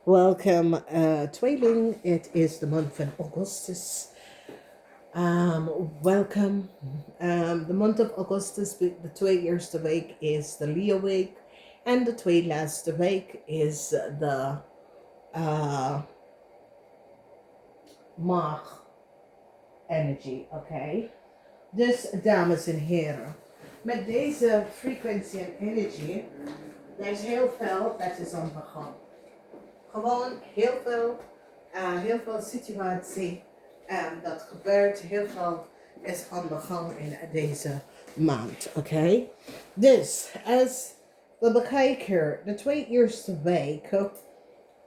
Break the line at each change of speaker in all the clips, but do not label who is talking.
Welcome, Tweeling. It is the month of Augustus. Welcome. The month of Augustus, the eerste week is the Leo week, and the laatste week is the Maag energy. Oké. Dus, dames en heren, met deze frequentie en energy, er is heel veel dat is aan de gang. Gewoon heel veel situatie dat gebeurt, heel veel is aan de gang in deze maand, oké? Dus, als we bekijken, de 2 eerste weken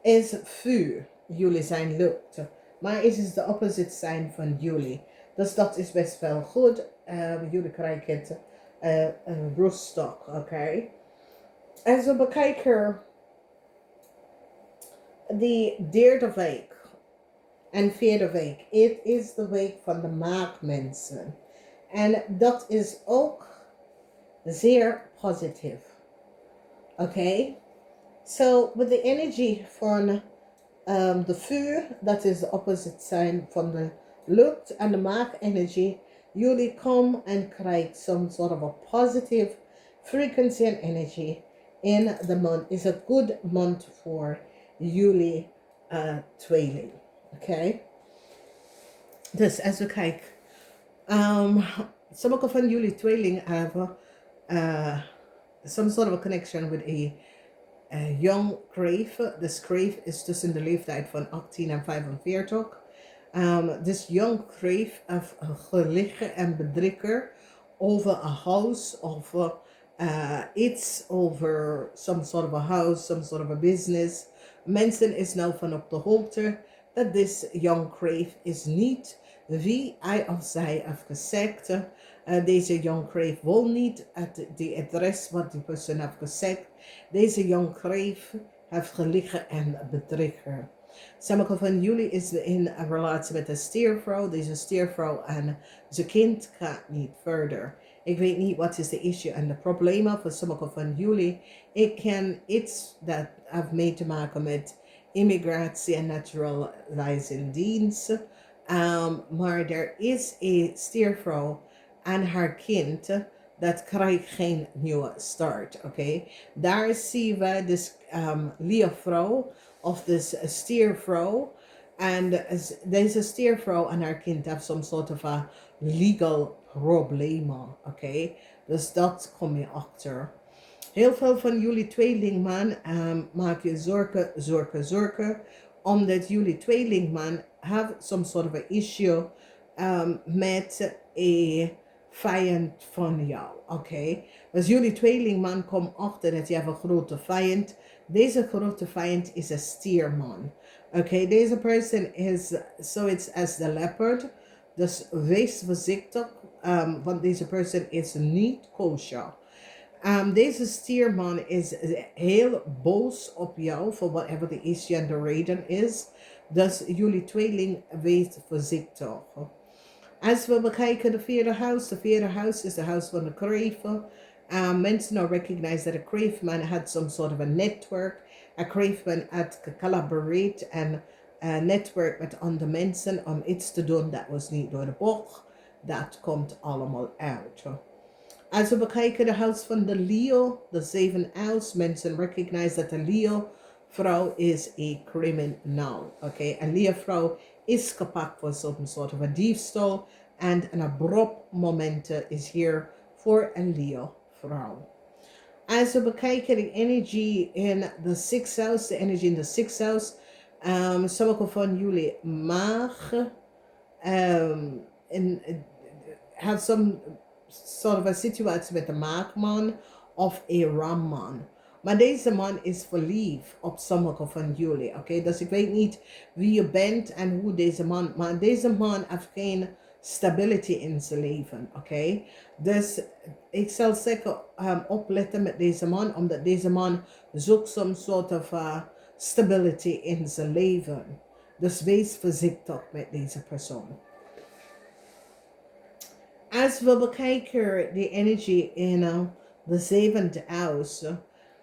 is vuur, jullie zijn lucht, maar het is de opposite zijn van jullie. Dus dat is best wel goed, jullie krijgen een rustig, oké? Als we bekijken de derde week en vierde week. Het is de week van de maagmensen. En dat is ook zeer positief. Oké? So, with the energy van de vuur, dat is de opposite zijn van de lucht en de maagenergie. Jullie komen en krijgen some sort of a positive frequency and energy in the month. Is a good month for jullie tweeling. Oké? Dus als we kijken. Sommige van jullie tweeling hebben some sort of a connection with a young crave. This crave is tussen de leeftijd van 18 en 45. This young crave of geliegen en bedrikken over a house of iets over some sort of a house, some sort of a business. Mensen is nou van op de hoogte dat this young crave is niet wie hij of zij heeft gezegd. Deze young crave wil niet het adres wat die persoon heeft gezegd. Deze young crave heeft geliegen en bedriegen. Sommige van jullie is in een relatie met een stiervrouw. Deze stiervrouw en zijn kind gaat niet verder. Ik weet niet wat is de issue en de problemen voor sommige van jullie. Ik ken iets dat heeft mee te maken met immigratie en naturalizing dienst. Maar er is een stiervrouw en haar kind dat krijgt geen nieuwe start. Oké? Daar zien we dus leervrouw of dus stiervrouw. En deze stiervrouw en haar kind hebben some sort of a legal problemen. Oké? Dus dat kom je achter. Heel veel van jullie tweelingman maak je zorgen. Omdat jullie tweelingman have some sort of a issue met een vijand van jou. Oké? Dus jullie tweelingman komt achter dat je hebt een grote vijand. Deze grote vijand is een stierman. Oké? Deze person is zoiets als de leopard. Dus wees voorzichtig. Want deze person is niet kosher. Deze stierman is heel boos op jou voor whatever the issue en de reden is. Dus jullie tweeling wees voorzichtig. Als we bekijken de vierde huis is de huis van de crave. Mensen nou recognize that a crave man had some sort of a network. A crave man had collaborate en network met andere mensen om iets te doen dat was niet door de bocht. Dat komt allemaal uit. Als we bekijken de huis van de Leo, de 7 house, mensen recognize dat de Leo vrouw is een criminal. Oké, een Leo vrouw is gepakt voor some sort of a diefstal en een abrupt moment is hier voor een Leo vrouw. Als we bekijken de energie in de 6th house, de energie in de 6th house, sommige van jullie mag have some sort of a situatie met een maagman of een ramman. Maar deze man is verliefd op sommige van jullie. Oké? Dus ik weet niet wie je bent en hoe deze man. Maar deze man heeft geen stability in zijn leven. Oké? Dus ik zal zeggen opletten met deze man. Omdat deze man zoekt some sort of stability in zijn leven. Dus wees voorzichtig met deze persoon. Als we bekijken de energie in de 7th house,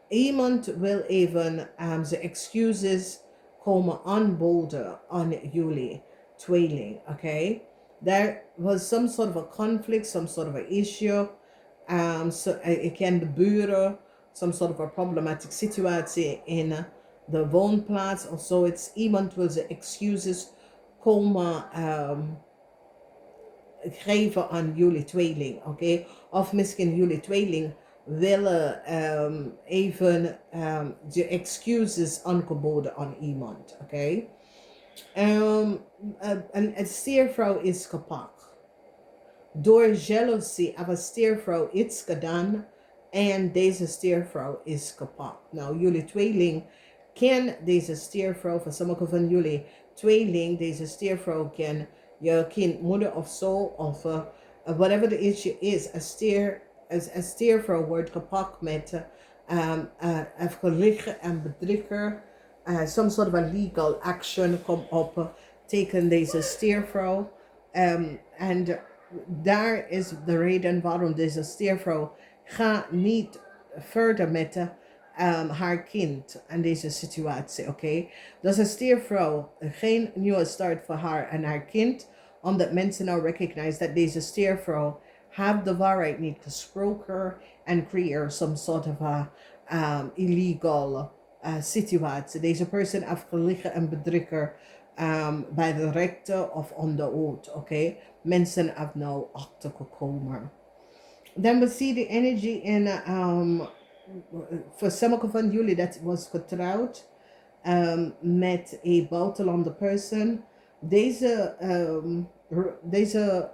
iemand wil even zijn excuses komen aanboden aan jullie tweeling, okay? There was some sort of a conflict, some sort of an issue. Ik ken de buren, some sort of a problematic situatie in de woonplaats of zoiets. Iemand wil zijn excuses komen geven aan jullie tweeling, oké? Of misschien jullie tweeling willen even de excuses aangeboden aan iemand, oké? Een steervrouw is kapot. Door jaloezie heeft een steervrouw iets gedaan en deze steervrouw is kapot. Nou, jullie tweeling ken deze steervrouw, voor sommigen van jullie tweeling, deze steervrouw ken je kind, moeder of zo, of whatever the issue is. Een steervrouw wordt kapot met even liggen en bedrieger. Some sort of a legal action komt op tegen deze steervrouw. En daar is de reden waarom deze steervrouw gaat niet verder met haar kind en deze situatie, oké? Dus een steervrouw geen nieuwe start voor haar en haar kind, omdat mensen nou recognize dat deze steervrouw heeft de waarheid niet gesproken en creëert some sort of a illegal situatie. Deze persoon heeft gelegen en bedrieger bij de rechter of on the oath, oké? Mensen hebben nou achtergekomen. Dan we zien de energie in, voor sommigen van jullie dat was getrouwd met een buitenlandse persoon. Deze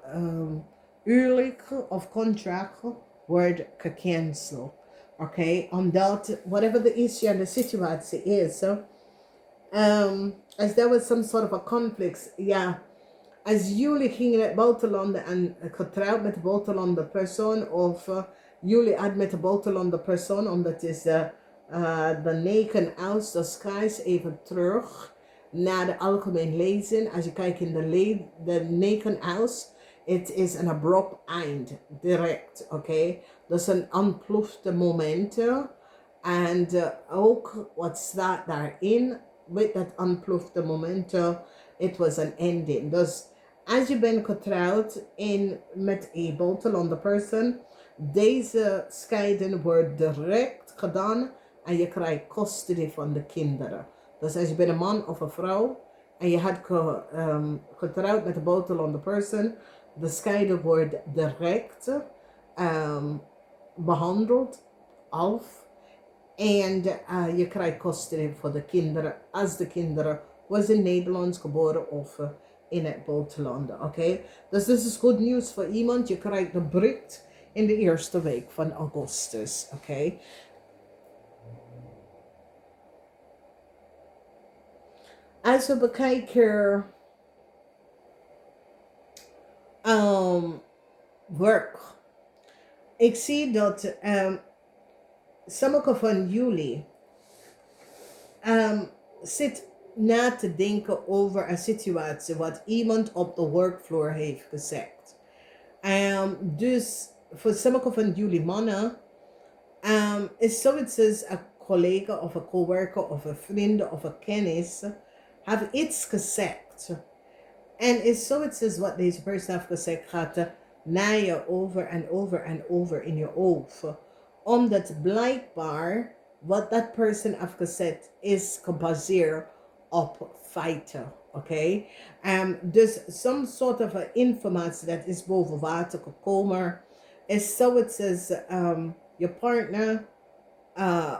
huwelijk of contract wordt gecanceld. Okay, omdat whatever the issue and the situation is, as there was some sort of a conflict, ja, als jullie gingen naar het buitenland en getrouwd met de buitenlandse persoon, of jullie hadden met de buitenlandse persoon, omdat is de 9 huis, de skies even terug naar de algemeen lezing. Als je kijkt in de 9 huis, het is een abrupt eind, direct, oké? Dus een ontplofte momenten. En ook wat staat daarin, met dat ontplofte momenten, het was een ending. Dus als je bent getrouwd met een buitenlandse persoon, deze scheiding wordt direct gedaan en je krijgt kosten van de kinderen. Dus als je bent een man of een vrouw en je had getrouwd met een buitenlandse persoon, de scheiding wordt direct behandeld af en je krijgt kosten voor de kinderen als de kinderen was in Nederland geboren of in het buitenland, oké? Dus dit is goed nieuws voor iemand. Je krijgt de bericht in de eerste week van augustus, oké? Als we bekijken werk. Ik zie dat sommige van jullie zit na te denken over een situatie wat iemand op de werkvloer heeft gezegd. Dus voor sommige van jullie mannen is zoiets als een collega of een coworker of een vriend of een kennis heeft iets gezegd. En is zoiets als wat deze persoon heeft gezegd gaat naar je over en over en over in je hoofd. Omdat blijkbaar wat dat persoon heeft gezegd is gebaseerd op feiten, oké? Dus some sort of informatie dat is boven water gekomen is zoiets als je partner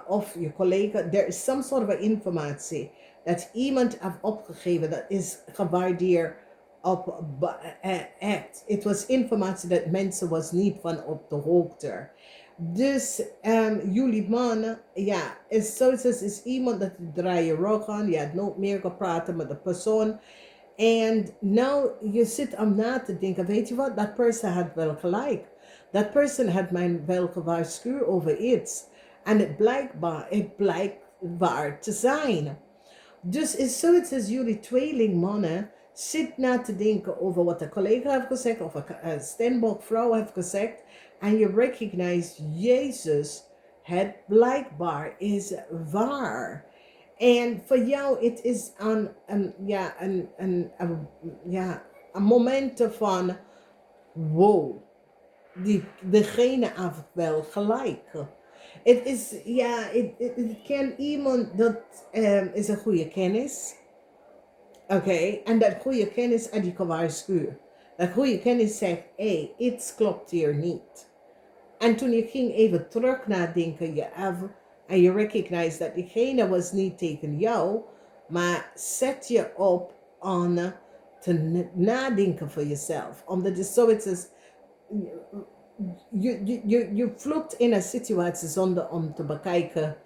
of je collega. There is some sort of informatie dat iemand heeft opgegeven dat is gewaardeerd op echt. Het was informatie dat mensen was niet van op de hoogte. Dus jullie mannen, ja, is zoiets als is iemand dat draai je rug aan, je had nooit meer gepraat met de persoon. En nou, je zit om na te denken, weet je wat, dat persoon had wel gelijk. Dat persoon had mij wel gewaarschuwd over iets. En het blijkt waar te zijn. Dus is zoiets als jullie tweelingmannen zit na te denken over wat een collega heeft gezegd of een Stenbok-vrouw heeft gezegd. En je recognize Jezus, het blijkbaar is waar. En voor jou, het is een moment van, wow, degene heeft wel gelijk. Het is, het kan iemand, dat is een goede kennis. Oké, en dat goede kennis had je kan waarschuwen. Dat goede kennis zegt, hé, iets klopt hier niet. En toen je ging even terug nadenken, en je recognize dat diegene was niet tegen jou, maar zet je op aan te nadenken voor jezelf. Omdat het zoiets is, je vloekt in een situatie zonder om te bekijken,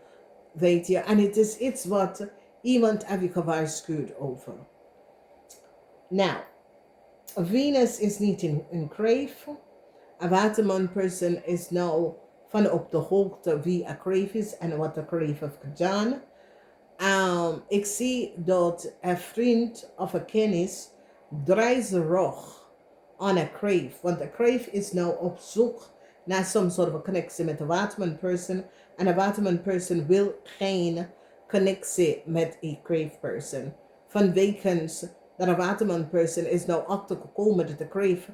weet je. En het is iets wat iemand heb je gewaarschuwd over. Nou, Venus is niet in Crave. Een waterman-person is nou van op de hoogte wie een Crave is en wat de Crave heeft gedaan. Ik zie dat een vriend of een kennis draait zijn rug aan een Crave. Want een Crave is nou op zoek naar some sort of a connectie met de waterman-person. En een waterman-person wil geen connectie met een Crave-person. Vanwege dat een waterman-person is nou achtergekomen dat de Crave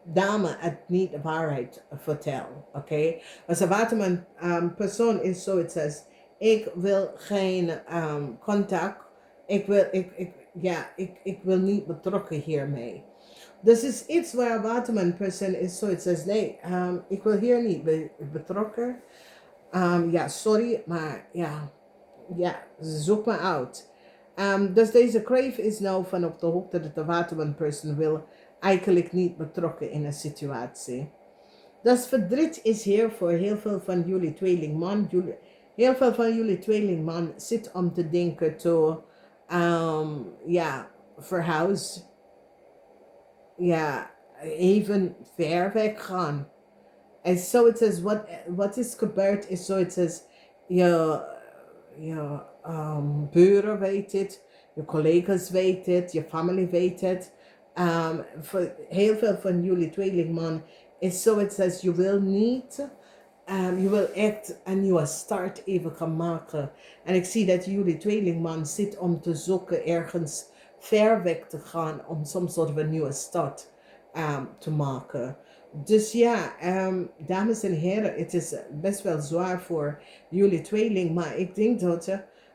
dame het niet de waarheid vertelt. Oké? Als een waterman persoon is zoiets als, ik wil geen contact. Ik wil niet betrokken hiermee. Dus is iets waar een waterman persoon is zoiets als, nee, ik wil hier niet betrokken. Sorry, maar zoek me uit. Dus deze Crave is nou van op de hoogte dat de waterman persoon wil eigenlijk niet betrokken in een situatie. Dus verdriet is hier voor heel veel van jullie tweelingman. Heel veel van jullie tweelingman zit om te denken to verhuis. Ja, even ver weg gaan. En zoiets als wat is gebeurd is zoiets als je buren weet het, je collega's weet het, je familie weet het. Voor heel veel van jullie tweelingman is zoiets als je wil niet, je wil echt een nieuwe start even gaan maken. En ik zie dat jullie tweelingman zit om te zoeken ergens ver weg te gaan om soms soort van een nieuwe start te maken. Dus ja, dames en heren, het is best wel zwaar voor jullie tweeling, maar ik denk dat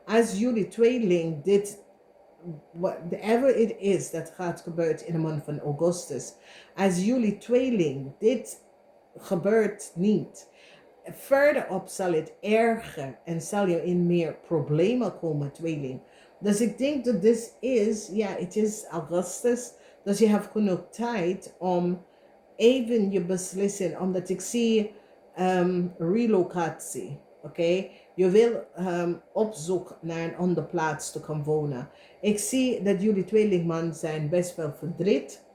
als jullie tweeling dit, whatever it is dat gaat gebeuren in de maand van augustus, als jullie tweeling dit gebeurt niet, verderop zal het erger en zal je in meer problemen komen, tweeling. Dus ik denk dat dit is, het is augustus, dus je hebt genoeg tijd om even je beslissing, omdat ik zie relocatie, oké? Je wil op zoek naar een andere plaats te gaan wonen. Ik zie dat jullie tweelingman zijn best wel verdriet.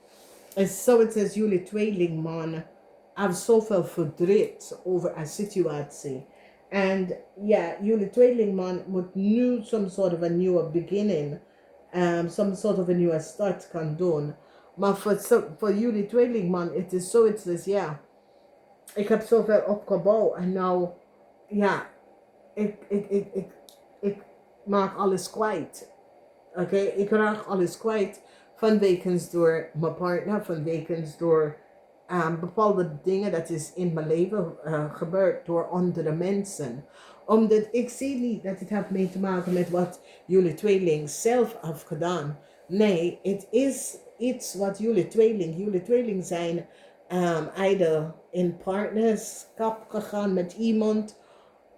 En zoiets als jullie tweelingman hebben zoveel verdriet over een situatie. En jullie tweelingman moet nu some sort of a nieuwe beginning, some sort of a nieuwe start kan doen. Maar voor jullie tweelingman, het is zoiets als, ik heb zoveel opgebouwd en nou, ik maak alles kwijt. Oké, ik raak alles kwijt vanwege door mijn partner, vanwege door bepaalde dingen dat is in mijn leven gebeurd door andere mensen. Omdat ik zie niet dat het heeft mee te maken met wat jullie tweeling zelf heeft gedaan. Nee, het is iets wat jullie tweeling zijn either in partnerschap gegaan met iemand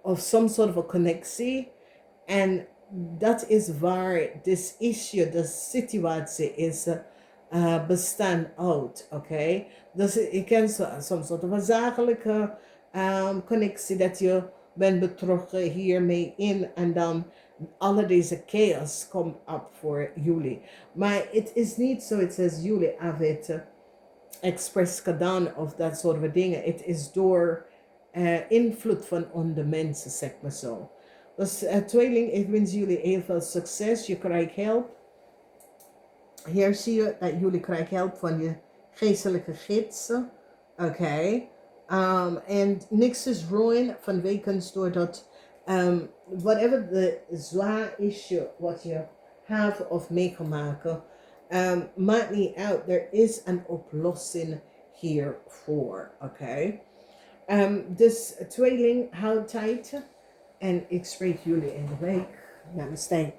of some sort of a connectie. En dat is waar this issue, de situatie is bestaan uit, oké? Dus ik ken soms soort van een zakelijke connectie dat je bent betrokken hiermee in en dan alle deze chaos komt op voor jullie. Maar het is niet zoiets als jullie hebben het expres gedaan of dat soort van dingen. Het is door invloed van andere mensen, zeg maar zo. Dus tweeling, ik wens jullie heel veel succes. Je krijgt hulp. Hier zie je dat jullie krijgen hulp van je geestelijke gidsen. Oké. En niks is ruin vanwege doordat Whatever the zwaar issue what you have of meegemaakt, maakt niet uit. Er is een oplossing hiervoor, oké? Dus tweeling, houd tight. En ik spreek jullie in de week. Namaste.